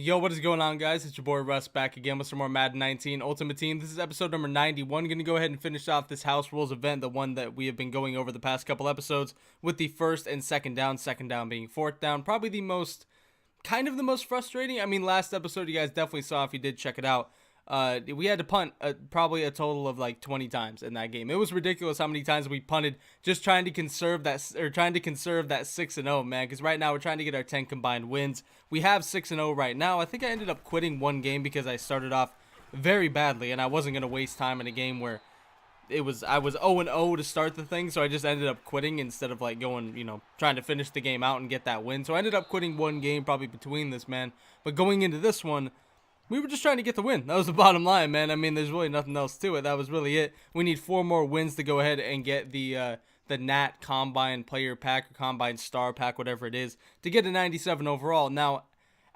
Yo, what is going on, guys? It's your boy Russ back again with some more Madden 19 Ultimate Team. This is episode number 91. Going to go ahead and finish off this house rules event, the one that we have been going over the past couple episodes, with the first and second down being fourth down. Probably the most frustrating. I mean, last episode you guys definitely saw if you did check it out. We had to punt probably a total of like 20 times in that game. It was ridiculous how many times we punted, just trying to conserve that 6-0, man. Because right now we're trying to get our 10 combined wins. We have 6-0 right now. I think I ended up quitting one game because I started off very badly, and I wasn't gonna waste time in a game where I was 0-0 to start the thing. So I just ended up quitting instead of like going, trying to finish the game out and get that win. So I ended up quitting one game probably between this, man. But going into this one, we were just trying to get the win. That was the bottom line, man. I mean, there's really nothing else to it. That was really it. We need 4 more wins to go ahead and get the Nat Combine Player Pack or Combine Star Pack, whatever it is, to get a 97 overall. Now,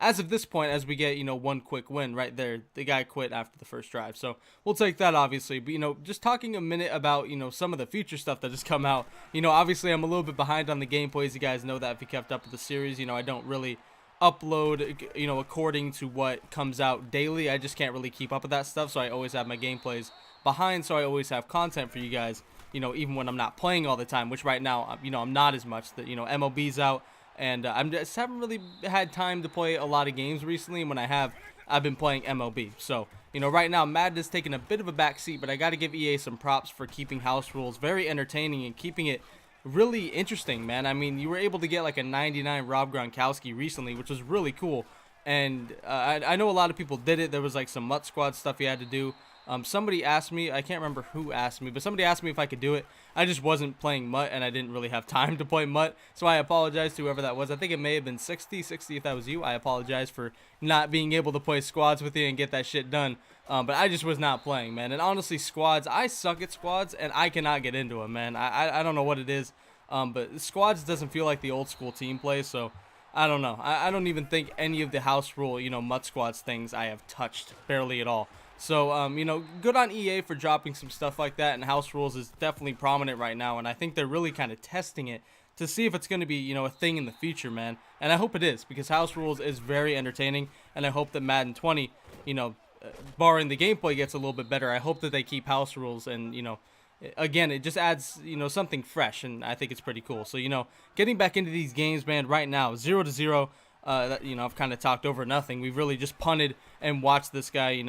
as of this point, as we get, one quick win right there, the guy quit after the first drive. So we'll take that, obviously. But, just talking a minute about, some of the future stuff that has come out. Obviously, I'm a little bit behind on the gameplays. You guys know that if you kept up with the series. I don't really upload according to what comes out daily. I just can't really keep up with that stuff, so I always have my gameplays behind, so I always have content for you guys, even when I'm not playing all the time, which right now I'm not as much. That MLB's out, and I just haven't really had time to play a lot of games recently, and when I have, I've been playing MLB. So right now Madden is taking a bit of a back seat, but I got to give EA some props for keeping house rules very entertaining and keeping it really interesting, man. I mean, you were able to get like a 99 Rob Gronkowski recently, which was really cool. And I know a lot of people did it. There was like some MUT Squad stuff you had to do. Somebody asked me, I can't remember who asked me, but somebody asked me if I could do it. I just wasn't playing MUT, and I didn't really have time to play MUT, so I apologize to whoever that was. I think it may have been 60 if that was you. I apologize for not being able to play squads with you and get that shit done. But I just was not playing, man. And honestly, squads, I suck at squads, and I cannot get into them, man. I don't know what it is, but squads doesn't feel like the old school team play, so I don't know. I don't even think any of the house rule, MUT Squads things I have touched barely at all. So, good on EA for dropping some stuff like that, and house rules is definitely prominent right now, and I think they're really kind of testing it to see if it's going to be, a thing in the future, man. And I hope it is, because house rules is very entertaining, and I hope that Madden 20, barring the gameplay gets a little bit better, I hope that they keep house rules, and, again, it just adds, something fresh, and I think it's pretty cool. So, getting back into these games, man, right now, 0-0, I've kind of talked over nothing. We've really just punted and watched this guy,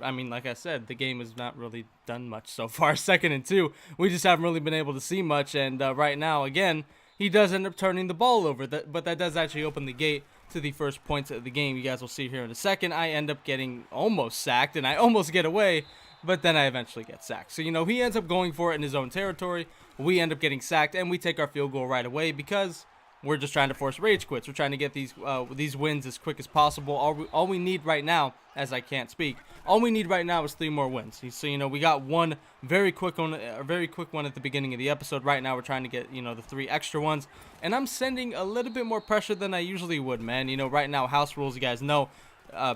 I mean, like I said, the game has not really done much so far. 2nd and 2, we just haven't really been able to see much, and right now, again, he does end up turning the ball over, but that does actually open the gate to the first points of the game. You guys will see here in a second. I end up getting almost sacked, and I almost get away, but then I eventually get sacked. So, he ends up going for it in his own territory. We end up getting sacked, and we take our field goal right away because we're just trying to force rage quits. We're trying to get these wins as quick as possible. All we need right now, as I can't speak, all we need right now is 3 more wins. So, we got one very quick one at the beginning of the episode. Right now, we're trying to get, the 3 extra ones. And I'm sending a little bit more pressure than I usually would, man. Right now, house rules, you guys know,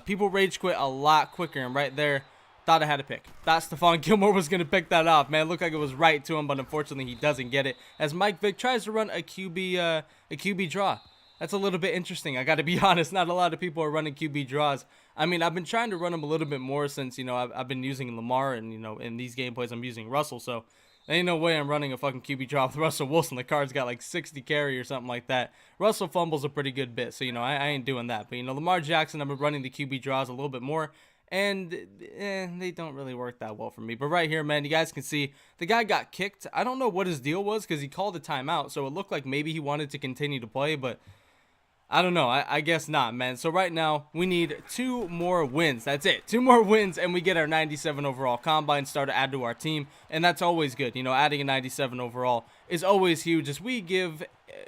people rage quit a lot quicker. And right there, thought I had a pick. Thought Stephon Gilmore was going to pick that off, man. Looked like it was right to him, but unfortunately he doesn't get it. As Mike Vick tries to run a QB draw. That's a little bit interesting. I got to be honest. Not a lot of people are running QB draws. I mean, I've been trying to run them a little bit more since, I've been using Lamar, and, in these gameplays I'm using Russell. So there ain't no way I'm running a fucking QB draw with Russell Wilson. The card's got like 60 carry or something like that. Russell fumbles a pretty good bit, so, I ain't doing that. But, Lamar Jackson, I've been running the QB draws a little bit more. And they don't really work that well for me. But right here, man, you guys can see the guy got kicked. I don't know what his deal was because he called a timeout. So it looked like maybe he wanted to continue to play. But I don't know. I guess not, man. So right now, we need 2 more wins. That's it. 2 more wins, and we get our 97 overall combine star to add to our team. And that's always good. Adding a 97 overall is always huge. As we give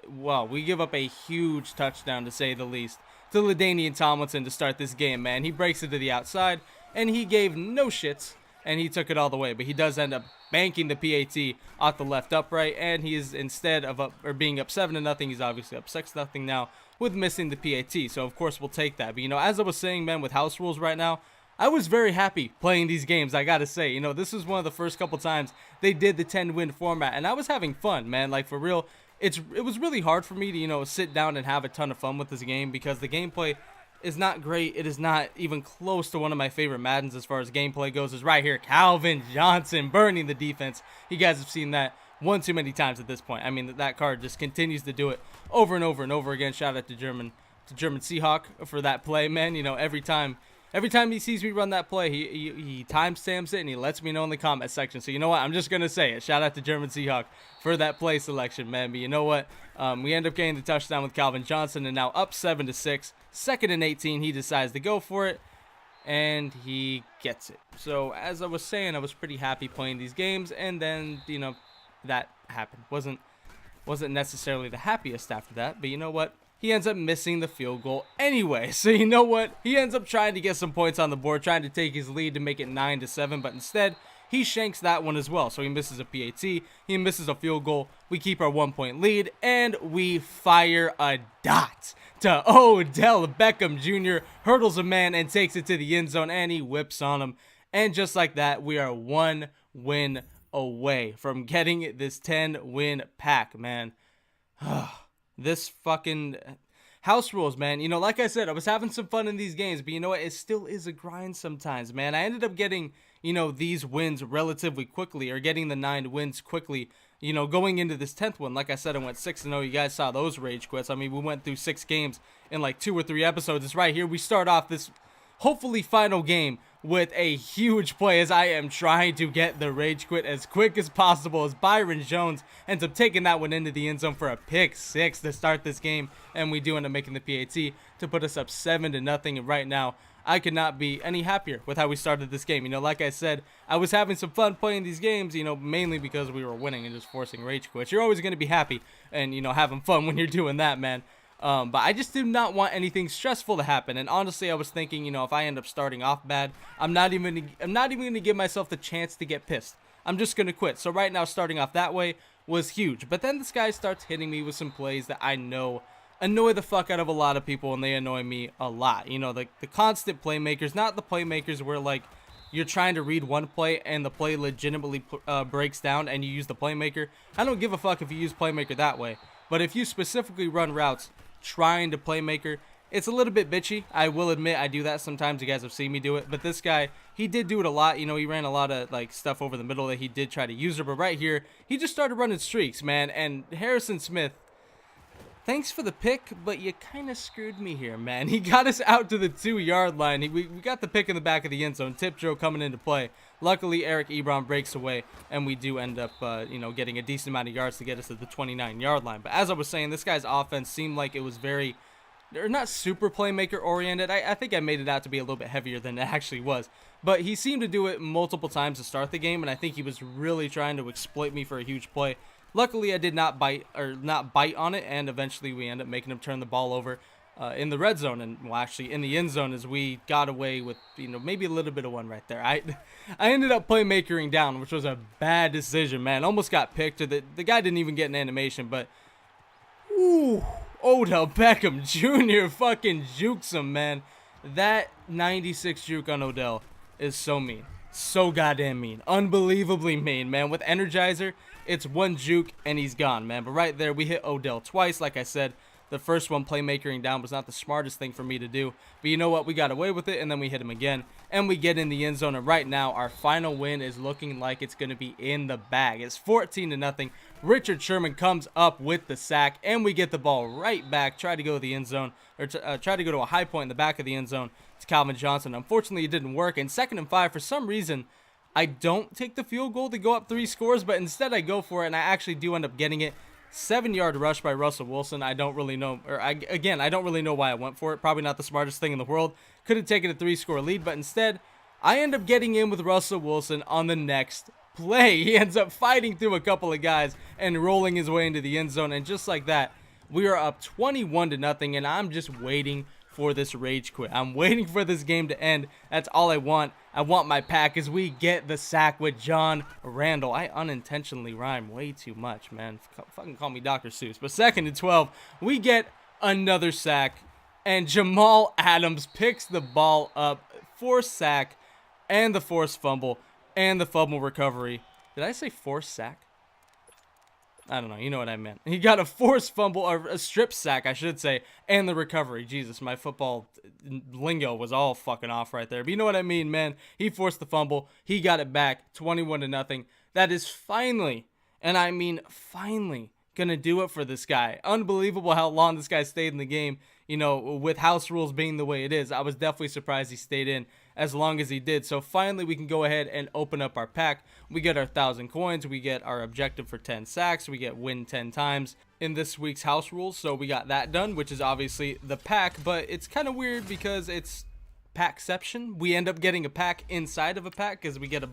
up a huge touchdown, to say the least, to LaDainian Tomlinson to start this game, man. He breaks it to the outside, and he gave no shits, and he took it all the way. But he does end up banking the PAT off the left upright, and he is, instead of being up 7-0, he's obviously up 6-0 now with missing the PAT. So, of course, we'll take that. But, as I was saying, man, with house rules right now, I was very happy playing these games, I gotta say. This was one of the first couple times they did the 10-win format, and I was having fun, man. Like, for real, it was really hard for me to, sit down and have a ton of fun with this game because the gameplay is not great. It is not even close to one of my favorite Maddens as far as gameplay goes. Is right here, Calvin Johnson burning the defense. You guys have seen that one too many times at this point. I mean, that card just continues to do it over and over and over again. Shout out to German Seahawk for that play, man. You know, every time he sees me run that play, he timestamps it and he lets me know in the comment section. So you know what? I'm just gonna say it. Shout out to German Seahawk for that play selection, man. But you know what? We end up getting the touchdown with Calvin Johnson, and now up 7-6. 2nd and 18. He decides to go for it, and he gets it. So as I was saying, I was pretty happy playing these games, and then you know that happened. Wasn't necessarily the happiest after that, but you know what? He ends up missing the field goal anyway. So you know what? He ends up trying to get some points on the board, trying to take his lead to make it 9-7, but instead he shanks that one as well. So he misses a PAT, he misses a field goal. We keep our 1-point lead, and we fire a dot to Odell Beckham Jr. Hurdles a man and takes it to the end zone, and he whips on him. And just like that, we are 1 win away from getting this 10-win pack, man. This fucking house rules, man. You know, like I said, I was having some fun in these games, but you know what? It still is a grind sometimes, man. I ended up getting, you know, these wins relatively quickly, or getting the 9 wins quickly, you know, going into this 10th one. Like I said, I went 6-0. You guys saw those rage quits. I mean, we went through 6 games in like 2 or 3 episodes. It's right here. We start off this hopefully final game with a huge play as I am trying to get the rage quit as quick as possible, as Byron Jones ends up taking that one into the end zone for a pick 6 to start this game, and we do end up making the PAT to put us up 7-0. And right now, I could not be any happier with how we started this game. You know, like I said, I was having some fun playing these games, you know, mainly because we were winning and just forcing rage quits. You're always going to be happy and, you know, having fun when you're doing that, man. But I just did not want anything stressful to happen. And honestly, I was thinking, you know, if I end up starting off bad, I'm not even going to give myself the chance to get pissed. I'm just going to quit. So right now, starting off that way was huge. But then this guy starts hitting me with some plays that I know annoy the fuck out of a lot of people, and they annoy me a lot. You know, the constant playmakers, not the playmakers where, like, you're trying to read one play and the play legitimately breaks down and you use the playmaker. I don't give a fuck if you use playmaker that way. But if you specifically run routes trying to playmaker, it's a little bit bitchy. I will admit I do that sometimes. You guys have seen me do it. But this guy, he did do it a lot. You know, he ran a lot of like stuff over the middle that he did try to use her. But right here, he just started running streaks, man. And Harrison Smith, thanks for the pick, but you kind of screwed me here, man. He got us out to the 2-yard line. We got the pick in the back of the end zone. Tip drill coming into play. Luckily, Eric Ebron breaks away, and we do end up, you know, getting a decent amount of yards to get us to the 29-yard line. But as I was saying, this guy's offense seemed like it was very, or not super playmaker-oriented. I think I made it out to be a little bit heavier than it actually was. But he seemed to do it multiple times to start the game, and I think he was really trying to exploit me for a huge play. Luckily, I did not bite on it, and eventually we end up making him turn the ball over in the red zone, and well, actually in the end zone, as we got away with, you know, maybe a little bit of one right there. I ended up playmakering down, which was a bad decision, man. Almost got picked. The guy didn't even get an animation, but ooh, Odell Beckham Jr. fucking jukes him, man. That 96 juke on Odell is so mean. So goddamn mean. Unbelievably mean, man. With Energizer, it's one juke and he's gone, man. But right there, we hit Odell twice. Like I said, the first one, playmakering down, was not the smartest thing for me to do. But you know what? We got away with it, and then we hit him again. And we get in the end zone. And right now, our final win is looking like it's going to be in the bag. It's 14-0. Richard Sherman comes up with the sack, and we get the ball right back. Try to go to the end zone, or try to go to a high point in the back of the end zone to Calvin Johnson. Unfortunately, it didn't work. And 2nd and 5, for some reason, I don't take the field goal to go up 3 scores, but instead I go for it, and I actually do end up getting it. 7-yard rush by Russell Wilson. I don't really know, I don't really know why I went for it. Probably not the smartest thing in the world. Could have taken a 3-score lead, but instead, I end up getting in with Russell Wilson on the next play. He ends up fighting through a couple of guys and rolling his way into the end zone, and just like that, we are up 21-0, and I'm just waiting for this rage quit. I'm waiting for this game to end. That's all I want. I want my pack as we get the sack with John Randall. I unintentionally rhyme way too much, man. Fucking call me Dr. Seuss. But 2nd and 12, we get another sack, and Jamal Adams picks the ball up. Forced sack, and the forced fumble, and the fumble recovery. Did I say forced sack? I don't know, you know what I meant. He got a forced fumble, or a strip sack, I should say, and the recovery. Jesus, my football lingo was all fucking off right there. But you know what I mean, man. He forced the fumble. He got it back, 21-0. That is finally, and I mean finally, gonna do it for this guy. Unbelievable how long this guy stayed in the game. You know, with house rules being the way it is, I was definitely surprised he stayed in as long as he did. So finally we can go ahead and open up our pack. We get our 1,000 coins, we get our objective for 10 sacks, we get win 10 times in this week's house rules. So we got that done, which is obviously the pack, but it's kind of weird because it's packception. We end up getting a pack inside of a pack because we get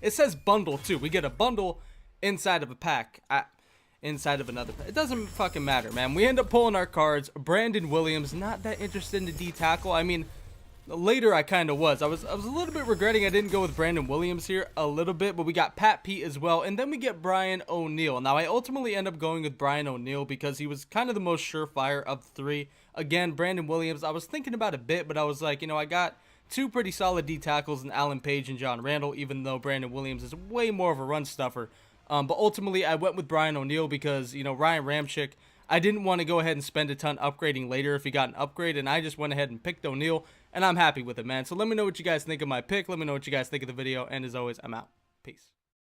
it says bundle too. We get a bundle inside of a pack. Inside of another. It doesn't fucking matter, man. We end up pulling our cards. Brandon Williams, not that interested in the D tackle. I mean, later I kind of was. I was a little bit regretting I didn't go with Brandon Williams here a little bit, but we got Pat Pete as well, and then we get Brian O'Neill. Now I ultimately end up going with Brian O'Neill because he was kind of the most surefire of the three. Again, Brandon Williams, I was thinking about a bit, but I was like, you know, I got two pretty solid D tackles in Alan Page and John Randall, even though Brandon Williams is way more of a run stuffer. But ultimately, I went with Brian O'Neill because, you know, Ryan Ramczyk, I didn't want to go ahead and spend a ton upgrading later if he got an upgrade, and I just went ahead and picked O'Neill, and I'm happy with it, man. So let me know what you guys think of my pick. Let me know what you guys think of the video, and as always, I'm out. Peace.